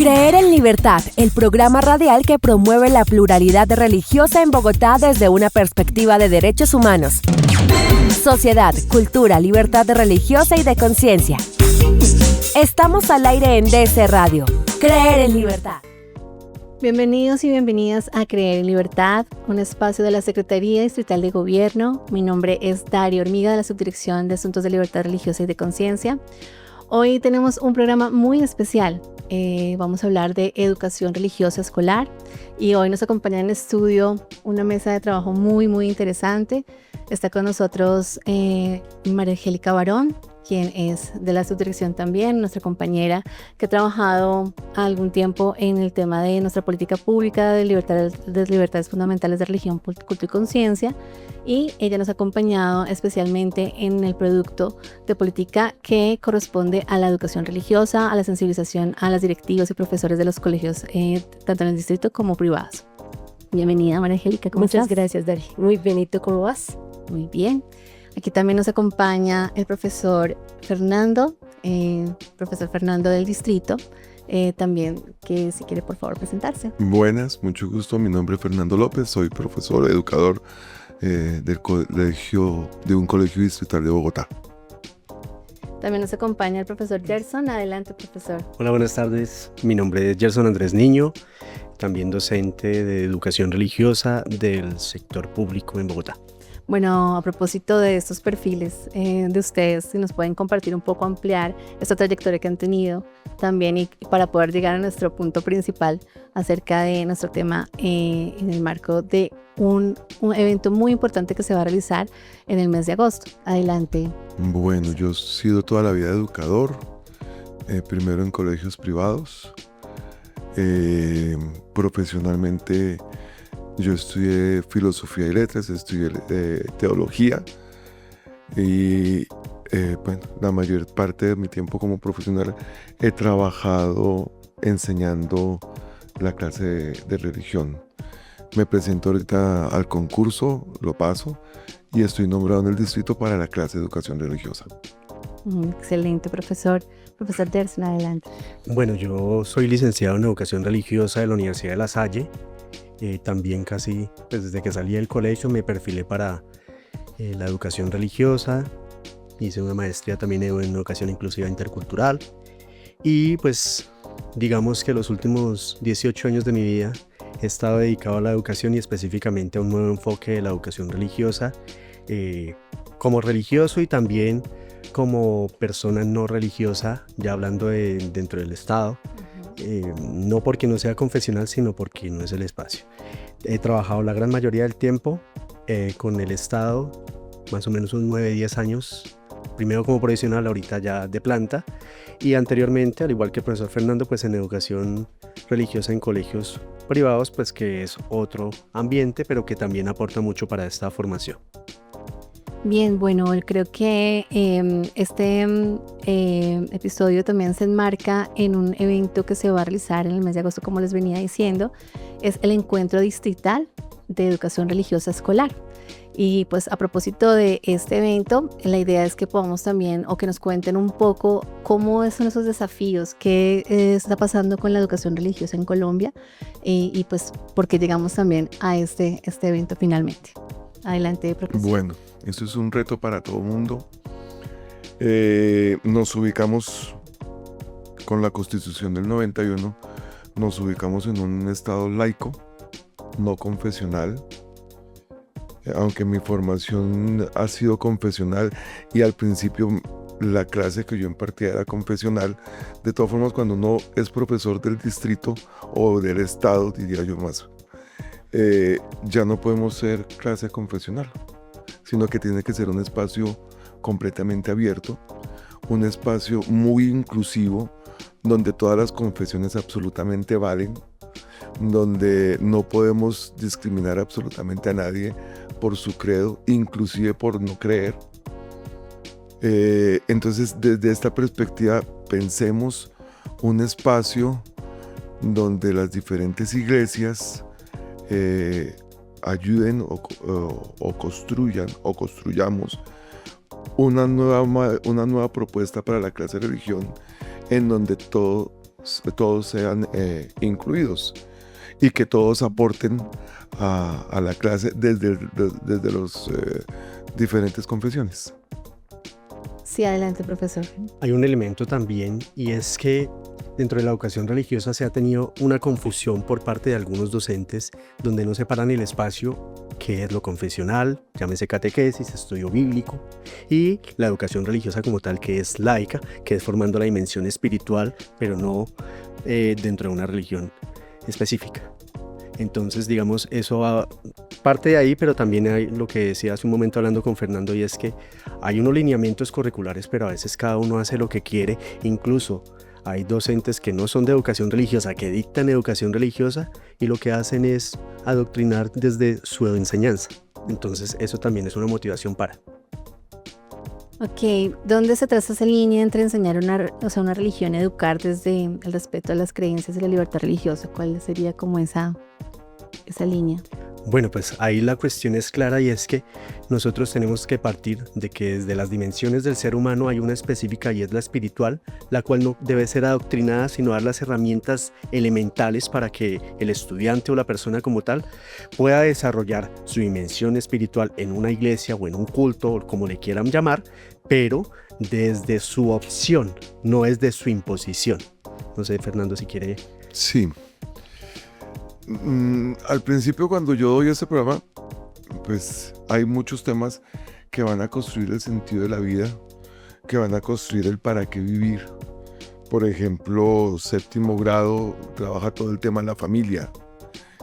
Creer en Libertad, el programa radial que promueve la pluralidad religiosa en Bogotá desde una perspectiva de derechos humanos, sociedad, cultura, libertad religiosa y de conciencia. Estamos al aire en DC Radio. Creer en Libertad. Bienvenidos y bienvenidas a Creer en Libertad, un espacio de la Secretaría Distrital de Gobierno. Mi nombre es Daria Hormiga, de la Subdirección de Asuntos de Libertad Religiosa y de Conciencia. Hoy tenemos un programa muy especial. Vamos a hablar de educación religiosa escolar y hoy nos acompaña en estudio una mesa de trabajo muy interesante. Está con nosotros María Angélica Barón, quien es de la subdirección también, nuestra compañera que ha trabajado algún tiempo en el tema de nuestra política pública de libertades fundamentales de religión, culto y conciencia, y ella nos ha acompañado especialmente en el producto de política que corresponde a la educación religiosa, a la sensibilización a las directivas y profesores de los colegios, tanto en el distrito como privados. Bienvenida, María Angélica, ¿cómo estás? Muchas gracias, Dari. Muy bien, ¿y tú cómo vas? Muy bien. Aquí también nos acompaña el profesor Fernando del distrito, también que si quiere por favor presentarse. Buenas, mucho gusto, mi nombre es Fernando López, soy profesor, educador de un colegio distrital de Bogotá. También nos acompaña el profesor Gerson. Adelante, profesor. Hola, buenas tardes. Mi nombre es Gerson Andrés Niño, también docente de educación religiosa del sector público en Bogotá. Bueno, a propósito de estos perfiles de ustedes, si nos pueden compartir un poco, ampliar esta trayectoria que han tenido también y para poder llegar a nuestro punto principal acerca de nuestro tema en el marco de un evento muy importante que se va a realizar en el mes de agosto. Adelante. Bueno, yo he sido toda la vida educador, primero en colegios privados, profesionalmente. Yo estudié filosofía y letras, estudié teología y la mayor parte de mi tiempo como profesional he trabajado enseñando la clase de religión. Me presento ahorita al concurso, lo paso y estoy nombrado en el distrito para la clase de educación religiosa. Excelente, profesor. Profesor Derson, adelante. Bueno, yo soy licenciado en educación religiosa de la Universidad de La Salle. También casi desde que salí del colegio me perfilé para la educación religiosa, hice una maestría también en educación inclusiva intercultural y pues digamos que los últimos 18 años de mi vida he estado dedicado a la educación y específicamente a un nuevo enfoque de la educación religiosa como religioso y también como persona no religiosa, ya hablando dentro del Estado. No porque no sea confesional, sino porque no es el espacio. He trabajado la gran mayoría del tiempo con el Estado, más o menos unos 9-10 años, primero como profesional, ahorita ya de planta, y anteriormente, al igual que el profesor Fernando, pues en educación religiosa en colegios privados, pues que es otro ambiente, pero que también aporta mucho para esta formación. Bien, bueno, creo que este episodio también se enmarca en un evento que se va a realizar en el mes de agosto, como les venía diciendo, es el Encuentro Distrital de Educación Religiosa Escolar. Y pues a propósito de este evento, la idea es que podamos también, o que nos cuenten un poco cómo son esos desafíos, qué está pasando con la educación religiosa en Colombia y pues por qué llegamos también a este evento finalmente. Adelante, profesor. Bueno, esto es un reto para todo el mundo. Nos ubicamos con la Constitución del 91, nos ubicamos en un estado laico, no confesional, aunque mi formación ha sido confesional y al principio la clase que yo impartía era confesional. De todas formas, cuando uno es profesor del distrito o del estado, diría yo más, ya no podemos ser clase confesional, sino que tiene que ser un espacio completamente abierto, un espacio muy inclusivo, donde todas las confesiones absolutamente valen, donde no podemos discriminar absolutamente a nadie por su credo, inclusive por no creer. Entonces, desde esta perspectiva, pensemos un espacio donde las diferentes iglesias ayuden o construyamos una nueva propuesta para la clase de religión, en donde todo todos sean incluidos y que todos aporten a la clase desde los diferentes confesiones. Sí, adelante, profesor. Hay un elemento también, y es que dentro de la educación religiosa se ha tenido una confusión por parte de algunos docentes donde no separan el espacio que es lo confesional, llámese catequesis, estudio bíblico, y la educación religiosa como tal, que es laica, que es formando la dimensión espiritual, pero no dentro de una religión específica. Entonces, digamos, eso parte de ahí, pero también hay lo que decía hace un momento hablando con Fernando, y es que hay unos lineamientos curriculares, pero a veces cada uno hace lo que quiere. Incluso hay docentes que no son de educación religiosa, que dictan educación religiosa y lo que hacen es adoctrinar desde su enseñanza. Entonces, eso también es una motivación para. Ok, ¿dónde se traza esa línea entre enseñar una religión y educar desde el respeto a las creencias y la libertad religiosa? ¿Cuál sería como esa línea? Bueno, pues ahí la cuestión es clara, y es que nosotros tenemos que partir de que desde las dimensiones del ser humano hay una específica, y es la espiritual, la cual no debe ser adoctrinada, sino dar las herramientas elementales para que el estudiante o la persona como tal pueda desarrollar su dimensión espiritual en una iglesia o en un culto, o como le quieran llamar, pero desde su opción, no es de su imposición. No sé, Fernando, si quiere. Sí. Al principio, cuando yo doy este programa, pues hay muchos temas que van a construir el sentido de la vida, que van a construir el para qué vivir. Por ejemplo, séptimo grado trabaja todo el tema de la familia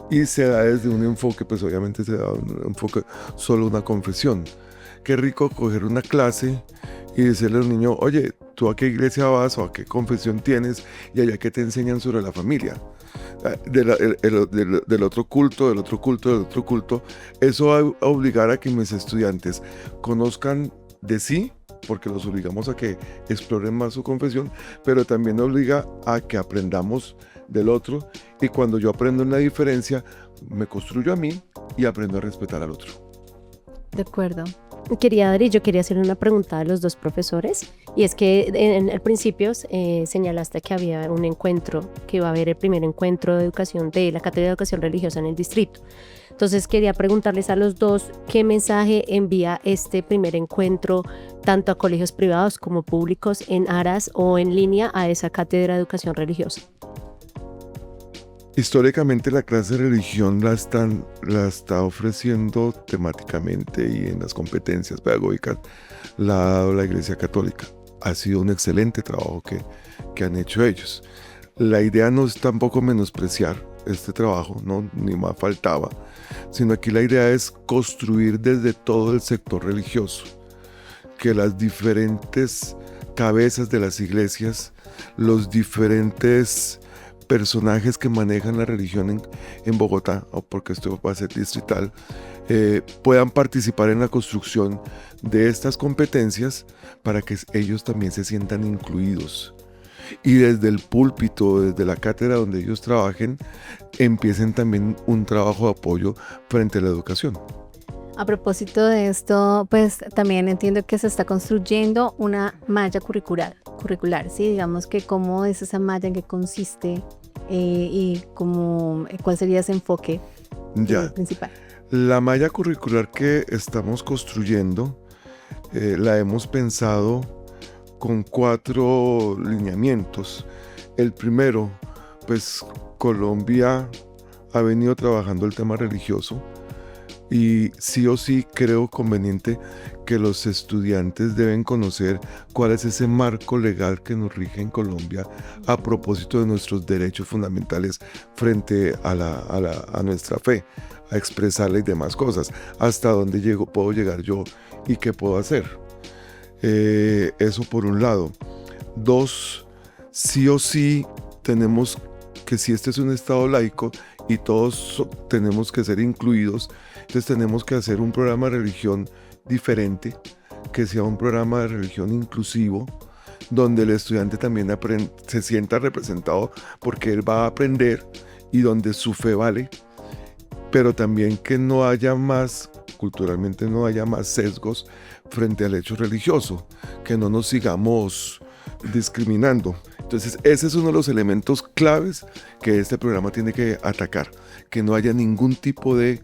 y se da desde un enfoque, pues obviamente se da un enfoque solo una confesión. Qué rico coger una clase y decirle al niño, oye, ¿tú a qué iglesia vas o a qué confesión tienes? Y allá qué te enseñan sobre la familia. Del otro culto, eso va a obligar a que mis estudiantes conozcan de sí, porque los obligamos a que exploren más su confesión, pero también obliga a que aprendamos del otro, y cuando yo aprendo en la diferencia, me construyo a mí y aprendo a respetar al otro. De acuerdo. Yo quería hacer una pregunta a los dos profesores, y es que en el principio señalaste que había un encuentro, que iba a haber el primer encuentro de educación de la Cátedra de Educación Religiosa en el distrito. Entonces quería preguntarles a los dos qué mensaje envía este primer encuentro tanto a colegios privados como públicos en aras o en línea a esa Cátedra de Educación Religiosa. Históricamente la clase de religión la está ofreciendo temáticamente y en las competencias pedagógicas la ha dado la Iglesia Católica. Ha sido un excelente trabajo que han hecho ellos. La idea no es tampoco menospreciar este trabajo, no, ni más faltaba, sino aquí la idea es construir desde todo el sector religioso, que las diferentes cabezas de las iglesias, los diferentes personajes que manejan la religión en Bogotá, o porque esto va a ser distrital, puedan participar en la construcción de estas competencias para que ellos también se sientan incluidos. Y desde el púlpito, desde la cátedra donde ellos trabajen, empiecen también un trabajo de apoyo frente a la educación. A propósito de esto, pues también entiendo que se está construyendo una malla curricular, ¿sí? Digamos que cómo es esa malla, en qué consiste y cuál sería ese enfoque principal. La malla curricular que estamos construyendo la hemos pensado con 4 lineamientos. El primero, pues Colombia ha venido trabajando el tema religioso, y sí o sí creo conveniente que los estudiantes deben conocer cuál es ese marco legal que nos rige en Colombia a propósito de nuestros derechos fundamentales frente a nuestra fe, a expresarla y demás cosas, hasta dónde puedo llegar yo y qué puedo hacer. Eso por un lado. 2, sí o sí tenemos que, si este es un estado laico y todos tenemos que ser incluidos, entonces tenemos que hacer un programa de religión diferente, que sea un programa de religión inclusivo, donde el estudiante también se sienta representado porque él va a aprender y donde su fe vale, pero también que no haya más, culturalmente no haya más sesgos frente al hecho religioso, que no nos sigamos discriminando. Entonces, ese es uno de los elementos claves que este programa tiene que atacar, que no haya ningún tipo de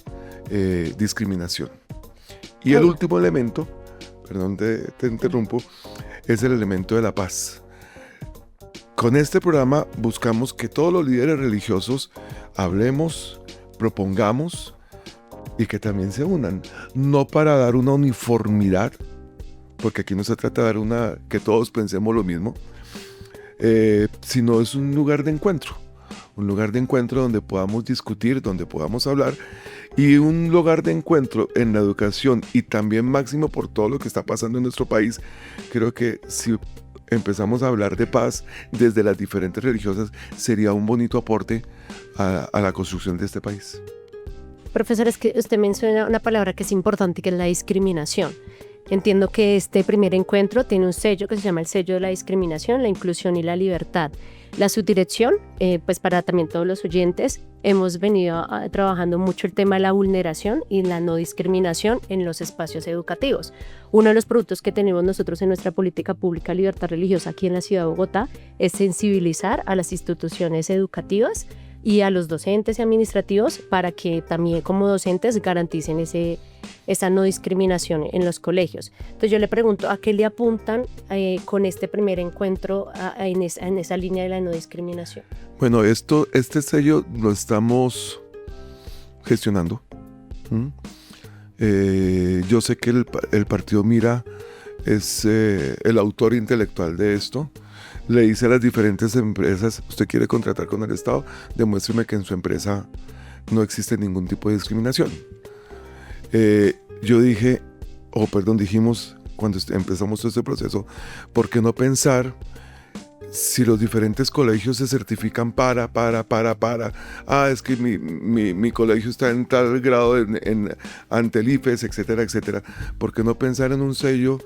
discriminación. Y el último elemento, perdón, te interrumpo, es el elemento de la paz. Con este programa buscamos que todos los líderes religiosos hablemos, propongamos y que también se unan, no para dar una uniformidad, porque aquí no se trata de dar que todos pensemos lo mismo, sino es un lugar de encuentro donde podamos discutir, donde podamos hablar, y un lugar de encuentro en la educación y también máximo por todo lo que está pasando en nuestro país. Creo que si empezamos a hablar de paz desde las diferentes religiosas, sería un bonito aporte a la construcción de este país. Profesor, es que usted menciona una palabra que es importante, que es la discriminación. Entiendo que este primer encuentro tiene un sello que se llama el sello de la discriminación, la inclusión y la libertad. La subdirección, pues para también todos los oyentes, hemos venido trabajando mucho el tema de la vulneración y la no discriminación en los espacios educativos. Uno de los productos que tenemos nosotros en nuestra política pública libertad religiosa aquí en la ciudad de Bogotá es sensibilizar a las instituciones educativas y a los docentes y administrativos para que también como docentes garanticen esa no discriminación en los colegios. Entonces yo le pregunto, ¿a qué le apuntan con este primer encuentro en esa línea de la no discriminación? Bueno, este sello lo estamos gestionando. Yo sé que el Partido Mira es el autor intelectual de esto. Le dice a las diferentes empresas, usted quiere contratar con el Estado, demuéstreme que en su empresa no existe ningún tipo de discriminación. Dijimos cuando empezamos todo este proceso, ¿por qué no pensar si los diferentes colegios se certifican es que mi colegio está en tal grado ante el IFES, etcétera, etcétera? ¿Por qué no pensar en un sello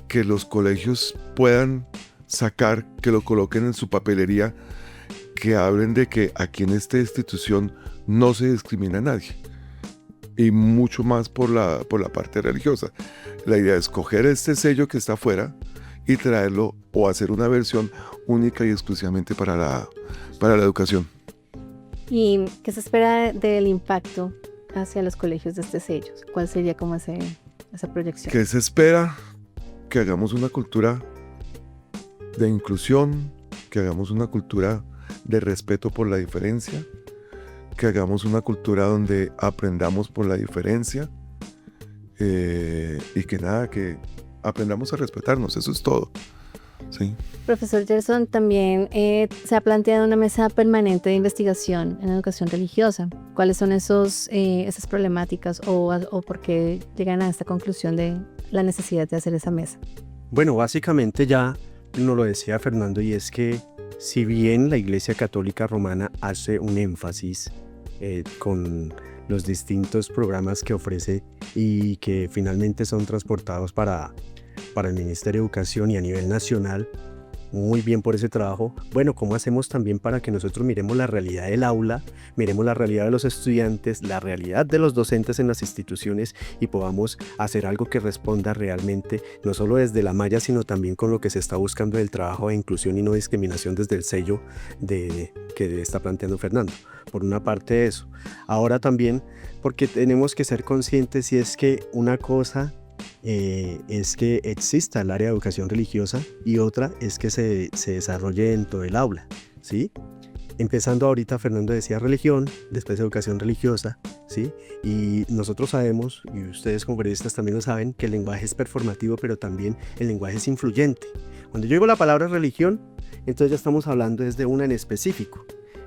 que los colegios puedan sacar, que lo coloquen en su papelería, que hablen de que aquí en esta institución no se discrimina a nadie? Y mucho más por la parte religiosa. La idea es coger este sello que está afuera y traerlo o hacer una versión única y exclusivamente para la educación. ¿Y qué se espera del impacto hacia los colegios de este sello? ¿Cuál sería como esa proyección? ¿Qué se espera? Que hagamos una cultura de inclusión, que hagamos una cultura de respeto por la diferencia, que hagamos una cultura donde aprendamos por la diferencia y que aprendamos a respetarnos, eso es todo. Sí. Profesor Gerson, también se ha planteado una mesa permanente de investigación en educación religiosa. ¿Cuáles son esas problemáticas o por qué llegan a esta conclusión de la necesidad de hacer esa mesa? Bueno, básicamente ya nos lo decía Fernando, y es que si bien la Iglesia Católica Romana hace un énfasis con los distintos programas que ofrece y que finalmente son transportados para el Ministerio de Educación y a nivel nacional, muy bien por ese trabajo. Bueno, ¿cómo hacemos también para que nosotros miremos la realidad del aula, miremos la realidad de los estudiantes, la realidad de los docentes en las instituciones y podamos hacer algo que responda realmente, no solo desde la malla, sino también con lo que se está buscando del trabajo de inclusión y no discriminación desde el sello que está planteando Fernando? Por una parte eso. Ahora también, porque tenemos que ser conscientes, y es que una cosa es que exista el área de educación religiosa y otra es que se desarrolle dentro del aula, ¿sí? Empezando ahorita, Fernando decía religión, después educación religiosa, ¿sí? Y nosotros sabemos, y ustedes como periodistas también lo saben, que el lenguaje es performativo, pero también el lenguaje es influyente. Cuando yo digo la palabra religión, entonces ya estamos hablando desde una en específico.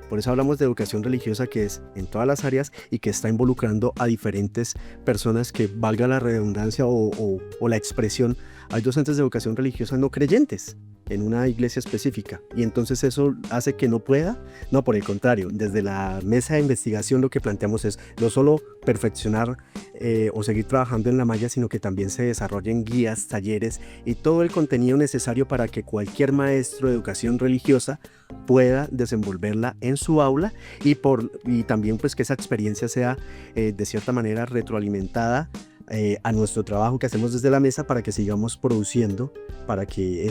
Por eso hablamos de educación religiosa, que es en todas las áreas y que está involucrando a diferentes personas, que valga la redundancia o la expresión. Hay docentes de educación religiosa no creyentes en una iglesia específica, y entonces eso hace que no pueda. No, por el contrario, desde la mesa de investigación lo que planteamos es no solo perfeccionar o seguir trabajando en la malla, sino que también se desarrollen guías, talleres y todo el contenido necesario para que cualquier maestro de educación religiosa pueda desenvolverla en su aula y también pues que esa experiencia sea de cierta manera retroalimentada a nuestro trabajo que hacemos desde la mesa, para que sigamos produciendo, para que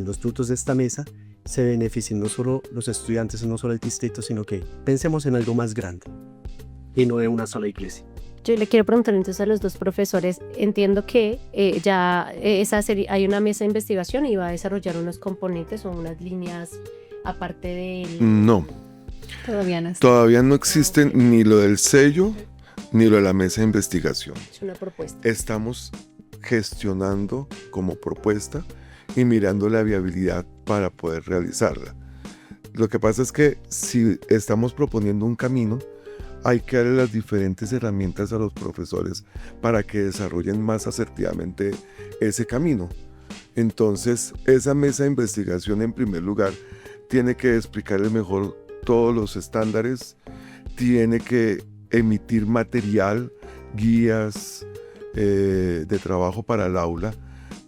los frutos de esta mesa se beneficien no solo los estudiantes, no solo el distrito, sino que pensemos en algo más grande y no de una sola iglesia. Yo le quiero preguntar entonces a los dos profesores, entiendo que hay una mesa de investigación y va a desarrollar unos componentes o unas líneas aparte del... No, Todavía no está. todavía no existen ni lo del sello ni lo de la mesa de investigación. Es una propuesta. Estamos gestionando como propuesta y mirando la viabilidad para poder realizarla. Lo que pasa es que si estamos proponiendo un camino, hay que darle las diferentes herramientas a los profesores para que desarrollen más asertivamente ese camino. Entonces, esa mesa de investigación, en primer lugar, tiene que explicarle mejor todos los estándares, tiene que emitir material, guías de trabajo para el aula,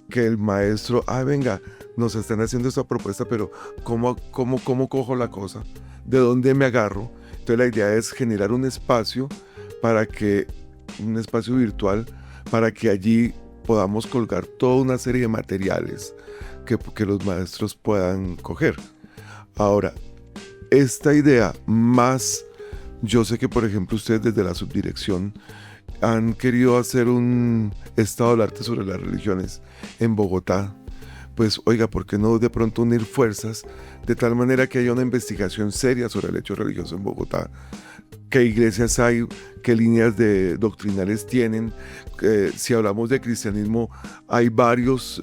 que el maestro, venga, nos están haciendo esta propuesta, pero ¿cómo cojo la cosa? ¿De dónde me agarro? Entonces la idea es generar un espacio virtual, para que allí podamos colgar toda una serie de materiales que los maestros puedan coger. Ahora, esta idea más, yo sé que por ejemplo ustedes desde la subdirección han querido hacer un estado del arte sobre las religiones en Bogotá. Pues oiga, ¿por qué no de pronto unir fuerzas de tal manera que haya una investigación seria sobre el hecho religioso en Bogotá? ¿Qué iglesias hay? ¿Qué líneas doctrinales tienen? Si hablamos de cristianismo, hay varias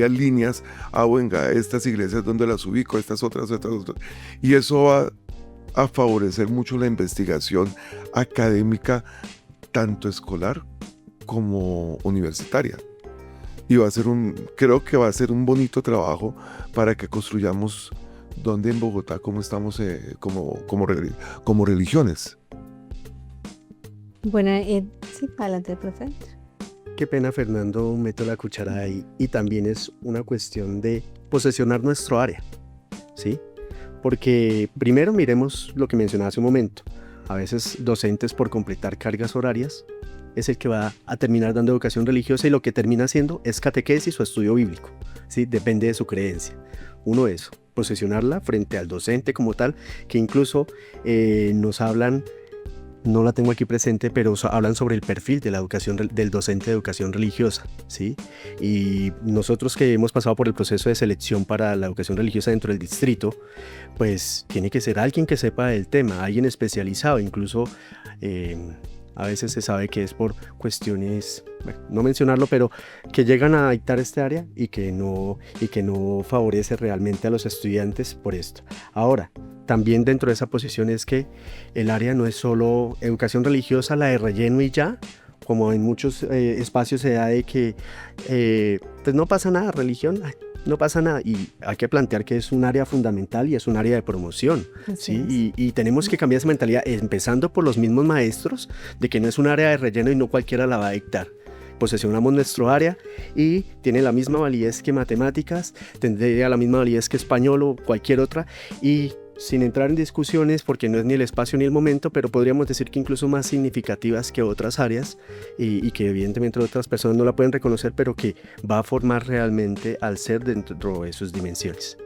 líneas. Venga, estas iglesias, ¿dónde las ubico? Estas otras. Y eso va a favorecer mucho la investigación académica, tanto escolar como universitaria. Y creo que va a ser un bonito trabajo para que construyamos donde en Bogotá, cómo estamos como religiones. Bueno, sí, adelante, profe. Qué pena, Fernando, meto la cuchara ahí. Y también es una cuestión de posesionar nuestro área, ¿sí? Porque primero miremos lo que mencionaba hace un momento. A veces docentes, por completar cargas horarias, es el que va a terminar dando educación religiosa, y lo que termina haciendo es catequesis o estudio bíblico, ¿sí? Depende de su creencia. Uno, eso, posesionarla frente al docente como tal, que incluso nos hablan, no la tengo aquí presente, pero hablan sobre el perfil de la educación del docente de educación religiosa, ¿sí? Y nosotros que hemos pasado por el proceso de selección para la educación religiosa dentro del distrito, pues tiene que ser alguien que sepa del tema, alguien especializado, incluso a veces se sabe que es por cuestiones, bueno, no mencionarlo, pero que llegan a dictar este área y que no favorece realmente a los estudiantes por esto. Ahora, también dentro de esa posición es que el área no es solo educación religiosa, la de relleno y ya, como en muchos espacios se da de que pues no pasa nada, religión, no pasa nada, y hay que plantear que es un área fundamental y es un área de promoción, ¿sí? Y tenemos que cambiar esa mentalidad, empezando por los mismos maestros, de que no es un área de relleno y no cualquiera la va a dictar. Posesionamos nuestro área y tiene la misma validez que matemáticas, tendría la misma validez que español o cualquier otra, y sin entrar en discusiones, porque no es ni el espacio ni el momento, pero podríamos decir que incluso más significativas que otras áreas, y que evidentemente otras personas no la pueden reconocer, pero que va a formar realmente al ser dentro de sus dimensiones.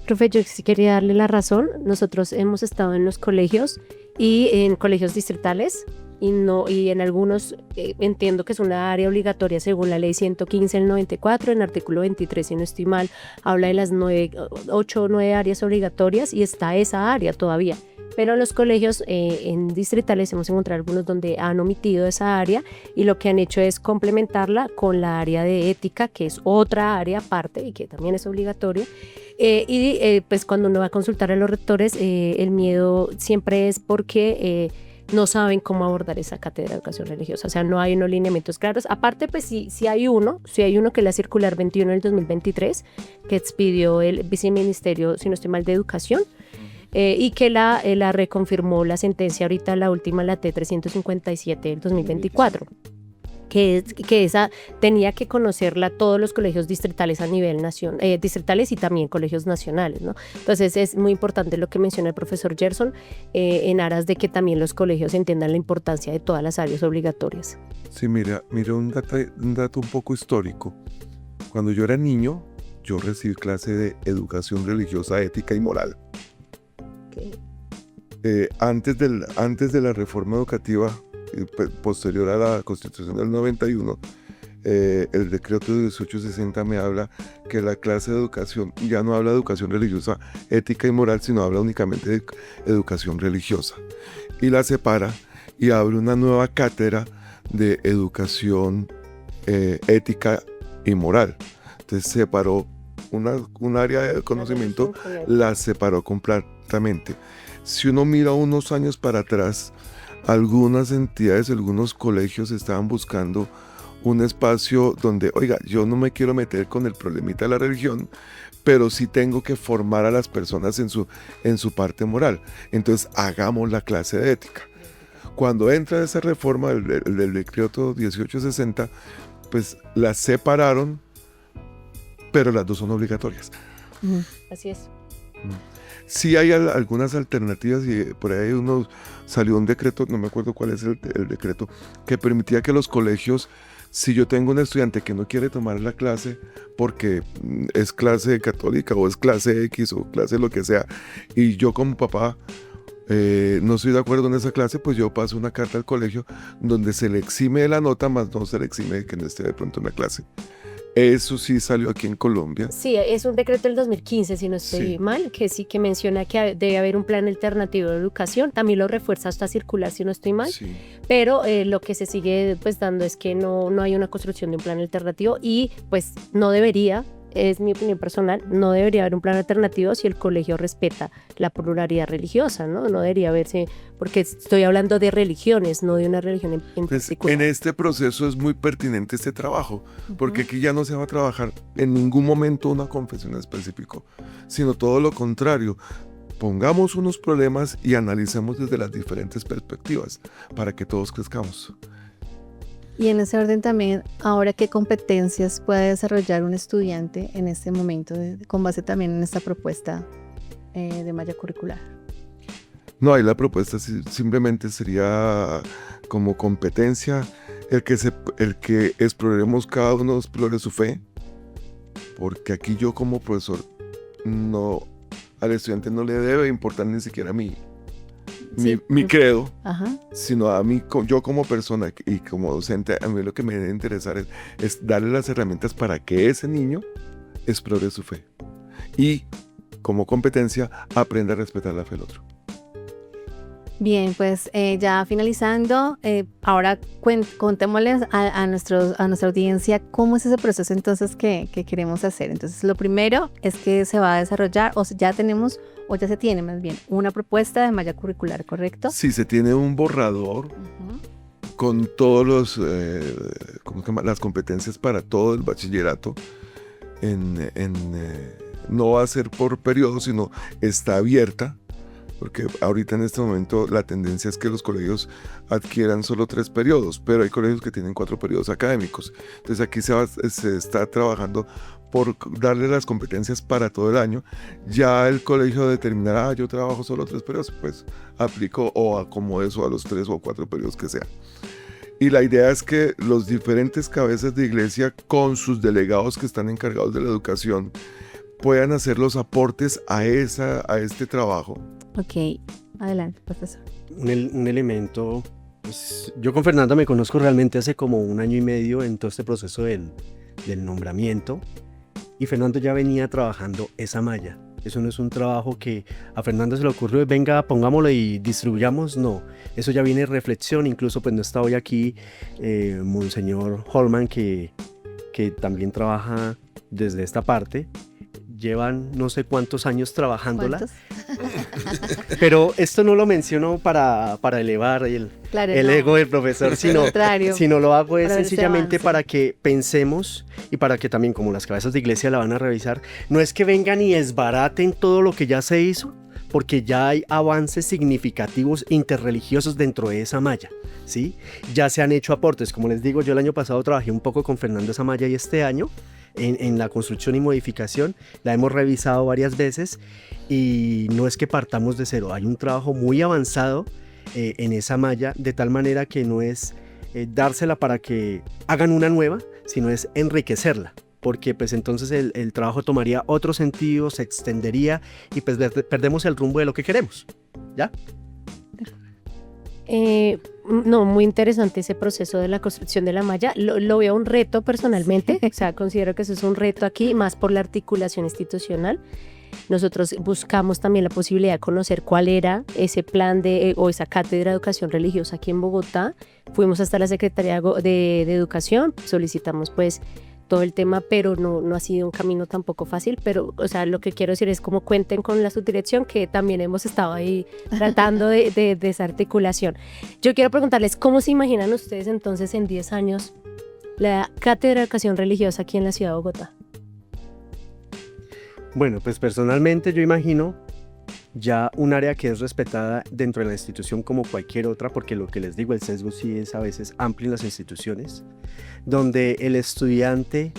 Profe, yo sí quería darle la razón. Nosotros hemos estado en los colegios y en colegios distritales, y en algunos entiendo que es una área obligatoria según la ley 115 del 94, en el artículo 23, si no estoy mal, habla de las 8 o 9 áreas obligatorias, y está esa área todavía. Pero en los colegios en distritales hemos encontrado algunos donde han omitido esa área, y lo que han hecho es complementarla con la área de ética, que es otra área aparte y que también es obligatoria. Pues cuando uno va a consultar a los rectores, el miedo siempre es porque no saben cómo abordar esa cátedra de educación religiosa, o sea, no hay unos lineamientos claros. Aparte, pues sí hay uno que es la circular 21 del 2023, que expidió el viceministerio, si no estoy mal, de educación, y que la reconfirmó la sentencia ahorita, la última, la T357 del 2024. Que esa tenía que conocerla todos los colegios distritales a nivel nacional, distritales y también colegios nacionales, ¿no? Entonces es muy importante lo que menciona el profesor Gerson, en aras de que también los colegios entiendan la importancia de todas las áreas obligatorias. Sí, mira un dato un poco histórico. Cuando yo era niño, yo recibí clase de educación religiosa, ética y moral. Okay. Antes de la reforma educativa, posterior a la Constitución del 91, el decreto 1860 me habla que la clase de educación ya no habla de educación religiosa, ética y moral, sino habla únicamente de educación religiosa. Y la separa y abre una nueva cátedra de educación ética y moral. Entonces separó un área de conocimiento, la separó completamente. Si uno mira unos años para atrás, algunas entidades, algunos colegios estaban buscando un espacio donde, oiga, yo no me quiero meter con el problemita de la religión, pero sí tengo que formar a las personas en su parte moral. Entonces, hagamos la clase de ética. Cuando entra esa reforma del decreto 1860, pues las separaron, pero las dos son obligatorias. Así es. Sí hay algunas alternativas y por ahí salió un decreto, no me acuerdo cuál es el decreto, que permitía que los colegios, si yo tengo un estudiante que no quiere tomar la clase porque es clase católica o es clase X o clase lo que sea, y yo como papá no estoy de acuerdo en esa clase, pues yo paso una carta al colegio donde se le exime de la nota, más no se le exime de que no esté de pronto en la clase. Eso sí salió aquí en Colombia. Sí, es un decreto del 2015, si no estoy mal, que sí que menciona que debe haber un plan alternativo de educación. También lo refuerza esta circular, si no estoy mal. Sí. Pero lo que se sigue pues dando es que no hay una construcción de un plan alternativo y pues no debería, es mi opinión personal, no debería haber un plan alternativo si el colegio respeta la pluralidad religiosa, ¿no? No debería verse, porque estoy hablando de religiones, no de una religión en particular. En este proceso es muy pertinente este trabajo, porque aquí ya no se va a trabajar en ningún momento una confesión específica, sino todo lo contrario. Pongamos unos problemas y analicemos desde las diferentes perspectivas para que todos crezcamos. Y en ese orden también, ahora, ¿qué competencias puede desarrollar un estudiante en este momento, con base también en esta propuesta de malla curricular? No, ahí la propuesta simplemente sería como competencia el que exploremos, cada uno explore su fe, porque aquí yo como profesor al estudiante no le debe importar ni siquiera mi credo, sino a mí, yo como persona y como docente, a mí lo que me debe interesar es darle las herramientas para que ese niño explore su fe y como competencia aprenda a respetar la fe del otro. Bien, pues ya finalizando, ahora contémosles a nuestra audiencia cómo es ese proceso entonces que queremos hacer. Entonces, lo primero es que se va a desarrollar, o ya se tiene más bien, una propuesta de malla curricular, ¿correcto? Sí, se tiene un borrador con todos las competencias para todo el bachillerato. No va a ser por periodo, sino está abierta, porque ahorita en este momento la tendencia es que los colegios adquieran solo 3 periodos, pero hay colegios que tienen 4 periodos académicos. Entonces aquí se está trabajando por darle las competencias para todo el año. Ya el colegio determinará, yo trabajo solo 3 periodos, pues aplico o acomodo eso a los 3 o 4 periodos que sean. Y la idea es que los diferentes cabezas de iglesia, con sus delegados que están encargados de la educación, puedan hacer los aportes a este trabajo. Ok, adelante, profesor. Un elemento, pues, yo con Fernanda me conozco realmente hace como 1 año y medio en todo este proceso del nombramiento, y Fernando ya venía trabajando esa malla. Eso no es un trabajo que a Fernando se le ocurrió, venga, pongámoslo y distribuyamos, no. Eso ya viene de reflexión, incluso pues no está hoy aquí Monseñor Holman, que también trabaja desde esta parte. Llevan no sé cuántos años trabajándola. ¿Cuántos? Pero esto no lo menciono para elevar el ego del profesor, sino lo hago es sencillamente para que pensemos y para que también, como las cabezas de iglesia la van a revisar, no es que vengan y desbaraten todo lo que ya se hizo, porque ya hay avances significativos interreligiosos dentro de esa malla, ¿sí? Ya se han hecho aportes, como les digo, yo el año pasado trabajé un poco con Fernando esa malla y este año en la construcción y modificación la hemos revisado varias veces y no es que partamos de cero, hay un trabajo muy avanzado en esa malla, de tal manera que no es dársela para que hagan una nueva, sino es enriquecerla, porque pues entonces el trabajo tomaría otro sentido, se extendería y pues perdemos el rumbo de lo que queremos, ¿ya? No, muy interesante ese proceso de la construcción de la malla. Lo veo un reto personalmente, o sea, considero que eso es un reto aquí, más por la articulación institucional. Nosotros buscamos también la posibilidad de conocer cuál era ese plan o esa cátedra de educación religiosa aquí en Bogotá. Fuimos hasta la Secretaría de Educación, solicitamos pues todo el tema, pero no ha sido un camino tampoco fácil, pero o sea, lo que quiero decir es como cuenten con la subdirección, que también hemos estado ahí tratando de esa articulación. Yo quiero preguntarles, ¿cómo se imaginan ustedes entonces en 10 años la cátedra de educación religiosa aquí en la ciudad de Bogotá? Bueno, pues personalmente yo imagino ya un área que es respetada dentro de la institución como cualquier otra, porque lo que les digo, el sesgo sí es a veces amplio en las instituciones, donde el estudiante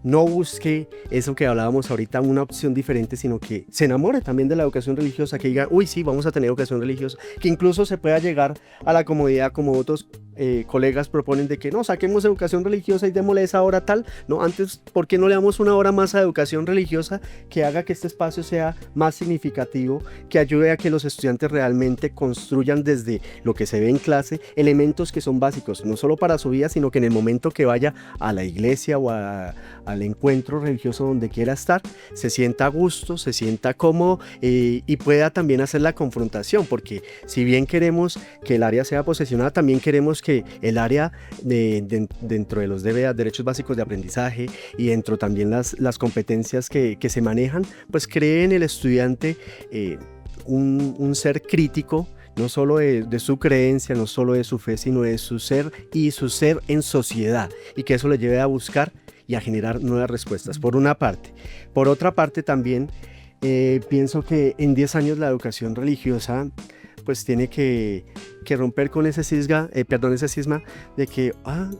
no busque eso que hablábamos ahorita, una opción diferente, sino que se enamore también de la educación religiosa, que diga, uy, sí, vamos a tener educación religiosa, que incluso se pueda llegar a la comodidad como otros colegas proponen de que no, saquemos educación religiosa y démosle esa hora tal, no, antes, ¿por qué no le damos una hora más a educación religiosa que haga que este espacio sea más significativo, que ayude a que los estudiantes realmente construyan desde lo que se ve en clase elementos que son básicos, no solo para su vida, sino que en el momento que vaya a la iglesia o al encuentro religioso donde quiera estar, se sienta a gusto, se sienta cómodo y pueda también hacer la confrontación, porque si bien queremos que el área sea posesionada, también queremos que el área dentro de los DBA, derechos básicos de aprendizaje, y dentro también las competencias que se manejan, pues cree en el estudiante un ser crítico, no solo de su creencia, no solo de su fe, sino de su ser y su ser en sociedad, y que eso le lleve a buscar y a generar nuevas respuestas, por una parte. Por otra parte también pienso que en 10 años la educación religiosa pues tiene que romper con ese cisma de que,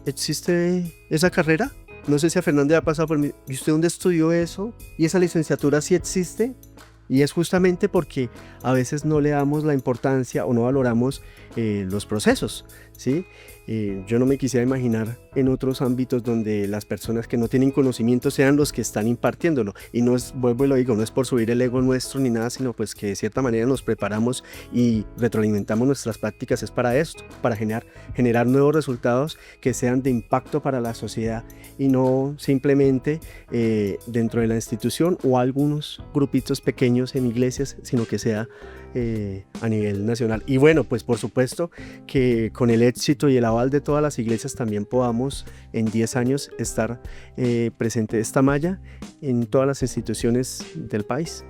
¿existe esa carrera? No sé si a Fernanda le ha pasado por mí. ¿Y usted dónde estudió eso? ¿Y esa licenciatura sí existe? Y es justamente porque a veces no le damos la importancia o no valoramos los procesos, ¿sí? Yo no me quisiera imaginar en otros ámbitos donde las personas que no tienen conocimiento sean los que están impartiéndolo, y no es, vuelvo y lo digo, no es por subir el ego nuestro ni nada, sino pues que de cierta manera nos preparamos y retroalimentamos nuestras prácticas, es para esto, para generar nuevos resultados que sean de impacto para la sociedad y no simplemente dentro de la institución o algunos grupitos pequeños en iglesias, sino que sea a nivel nacional. Y bueno, pues por supuesto que con el éxito y el aval de todas las iglesias también podamos en 10 años estar presente esta malla en todas las instituciones del país.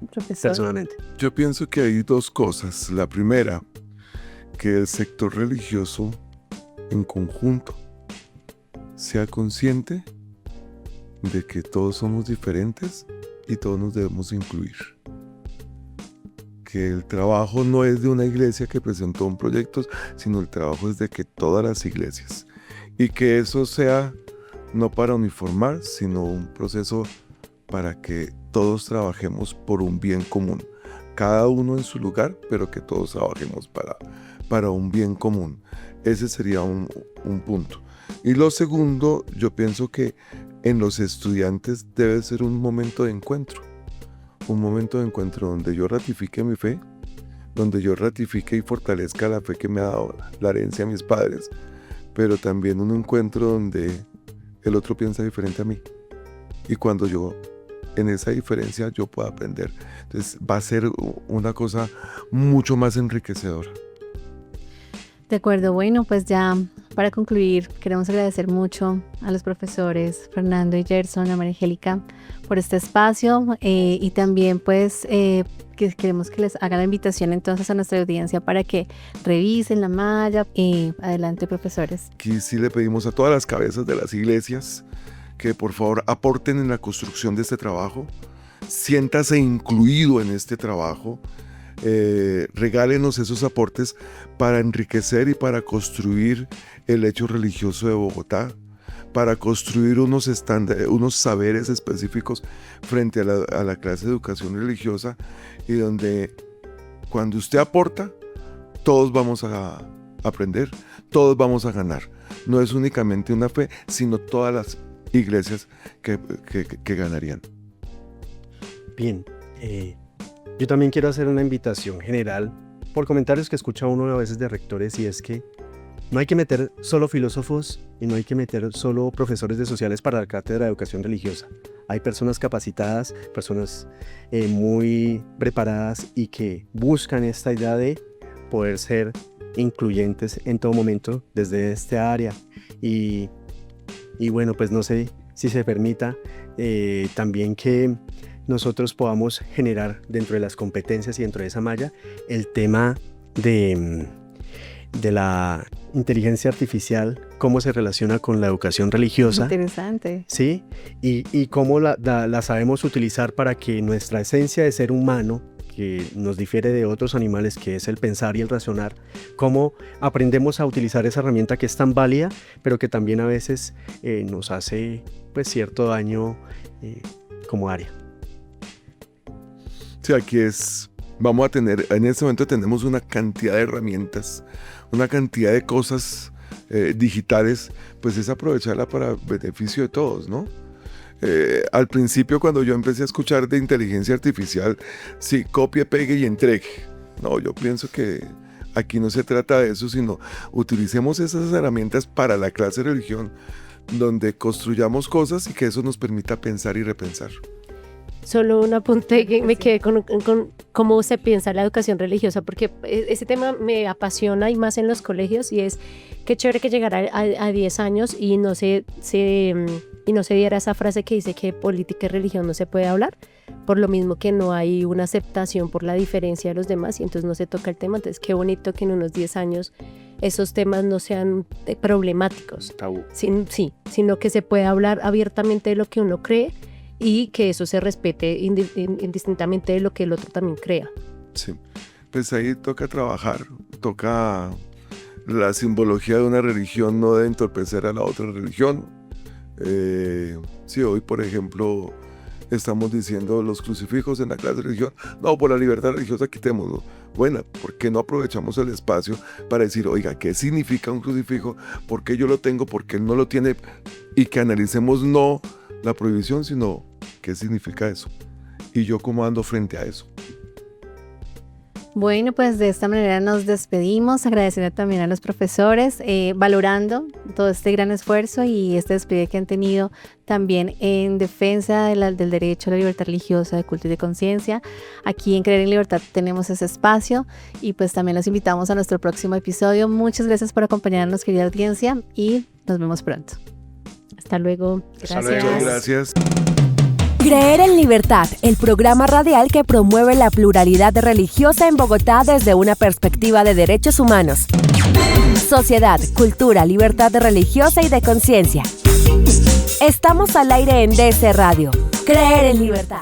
Profesor. Personalmente. Yo pienso que hay dos cosas. La primera, que el sector religioso en conjunto sea consciente de que todos somos diferentes y todos nos debemos incluir. Que el trabajo no es de una iglesia que presentó un proyecto, sino el trabajo es de que todas las iglesias. Y que eso sea no para uniformar, sino un proceso para que todos trabajemos por un bien común. Cada uno en su lugar, pero que todos trabajemos para un bien común. Ese sería un punto. Y lo segundo, yo pienso que en los estudiantes debe ser un momento de encuentro. Un momento de encuentro donde yo ratifique mi fe, donde yo ratifique y fortalezca la fe que me ha dado la herencia de mis padres, pero también un encuentro donde el otro piensa diferente a mí. Y cuando yo, en esa diferencia, yo pueda aprender. Entonces va a ser una cosa mucho más enriquecedora. De acuerdo, bueno, pues ya para concluir, queremos agradecer mucho a los profesores Fernando y Gerson, a María Angélica, por este espacio y también pues que queremos que les haga la invitación entonces a nuestra audiencia para que revisen la malla. Adelante, profesores. Aquí sí le pedimos a todas las cabezas de las iglesias que por favor aporten en la construcción de este trabajo, siéntase incluido en este trabajo. Regálenos esos aportes para enriquecer y para construir el hecho religioso de Bogotá, para construir unos estándares, unos saberes específicos frente a la clase de educación religiosa, y donde cuando usted aporta, todos vamos a aprender, todos vamos a ganar. No es únicamente una fe, sino todas las iglesias que ganarían. Bien, yo también quiero hacer una invitación general por comentarios que escucha uno a veces de rectores, y es que no hay que meter solo filósofos y no hay que meter solo profesores de sociales para la cátedra de educación religiosa. Hay personas capacitadas, personas muy preparadas y que buscan esta idea de poder ser incluyentes en todo momento desde esta área. Y bueno, pues no sé si se permita también que nosotros podamos generar dentro de las competencias y dentro de esa malla el tema de la inteligencia artificial, cómo se relaciona con la educación religiosa. Interesante. Sí, y cómo la sabemos utilizar para que nuestra esencia de ser humano, que nos difiere de otros animales, que es el pensar y el razonar, cómo aprendemos a utilizar esa herramienta que es tan válida, pero que también a veces nos hace pues cierto daño como área. Sí, aquí vamos a tener, en este momento tenemos una cantidad de herramientas, una cantidad de cosas digitales, pues es aprovecharla para beneficio de todos, ¿no? Al principio, cuando yo empecé a escuchar de inteligencia artificial, sí, copie, pegue y entregue. No, yo pienso que aquí no se trata de eso, sino utilicemos esas herramientas para la clase de religión, donde construyamos cosas y que eso nos permita pensar y repensar. Solo un apunte que me quedé con cómo se piensa la educación religiosa, porque ese tema me apasiona y más en los colegios, y es qué chévere que llegara a 10 años y no se diera esa frase que dice que política y religión no se puede hablar, por lo mismo que no hay una aceptación por la diferencia de los demás y entonces no se toca el tema. Entonces qué bonito que en unos 10 años esos temas no sean problemáticos, Tabú. sino que se pueda hablar abiertamente de lo que uno cree y que eso se respete indistintamente de lo que el otro también crea. Sí, pues ahí toca trabajar, toca la simbología de una religión no debe entorpecer a la otra religión. Sí, hoy por ejemplo estamos diciendo los crucifijos en la clase de religión, no, por la libertad religiosa quitémoslo. Bueno, ¿por qué no aprovechamos el espacio para decir, oiga, ¿qué significa un crucifijo? ¿Por qué yo lo tengo? ¿Por qué él no lo tiene? Y que analicemos no la prohibición, sino qué significa eso y yo cómo ando frente a eso. Bueno, pues de esta manera nos despedimos, agradeciendo también a los profesores, valorando todo este gran esfuerzo y este despliegue que han tenido también en defensa del derecho a la libertad religiosa, de culto y de conciencia. Aquí en Creer en Libertad tenemos ese espacio y pues también los invitamos a nuestro próximo episodio. Muchas gracias por acompañarnos, querida audiencia, y nos vemos pronto. Hasta luego. Gracias. Hasta luego, gracias. Creer en Libertad, el programa radial que promueve la pluralidad religiosa en Bogotá desde una perspectiva de derechos humanos, sociedad, cultura, libertad religiosa y de conciencia. Estamos al aire en DC Radio. Creer en Libertad.